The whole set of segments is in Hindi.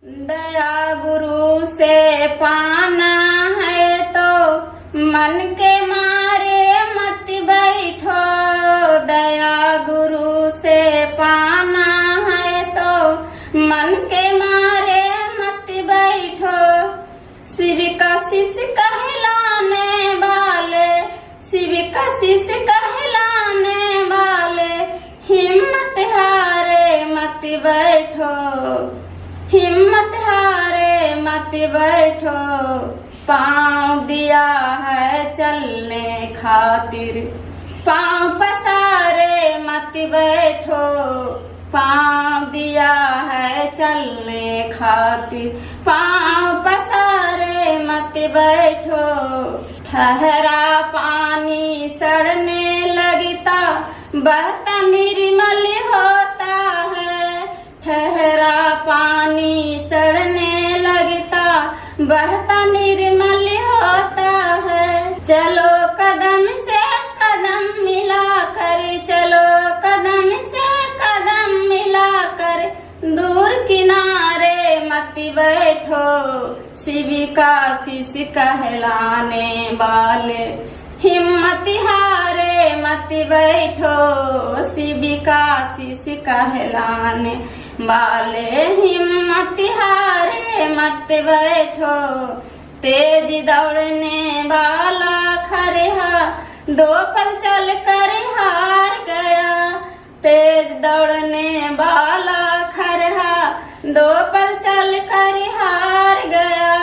दया गुरु से पाना है तो मन के मारे मत बैठो। दया गुरु से पाना है तो मन के मारे मत बैठो। शिव का शिष्य कहलाने वाले, शिव का शिष्य कहलाने वाले, हिम्मत हारे मत बैठो, हिम्मत हारे मत बैठो। पाँव दिया है चलने खातिर, पाँव पसारे मत बैठो। पाँव दिया है चलने खातिर, पाँव पसारे मत बैठो। ठहरा पानी सड़ने लगता, बहता निर्मल होता है। ठहरा पानी सड़ने लगता, बहता निर्मल होता है। चलो कदम से कदम मिला कर, चलो कदम से कदम मिला कर, दूर किनारे मत बैठो। शिव का शिष्य कहलाने वाले, हिम्मत हारे मत बैठो। शिव का शिष्य कहलाने वाले, हिम्मत हारे मत बैठो। तेज दौड़ने वाला खरेहा, दो पल चल कर हार गया। तेज दौड़ने वाला खरेहा, दो पल चल कर हार गया।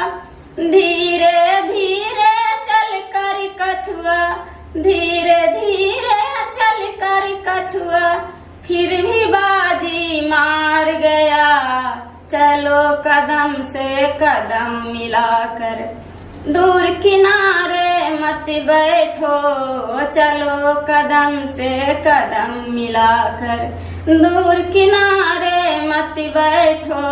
धीरे धीरे चल कर कछुआ, धीरे धीरे चल कर कछुआ, फिर भी बाजी मार गया। चलो कदम से कदम मिलाकर, दूर किनारे मत बैठो। चलो कदम से कदम मिलाकर, दूर किनारे मत बैठो।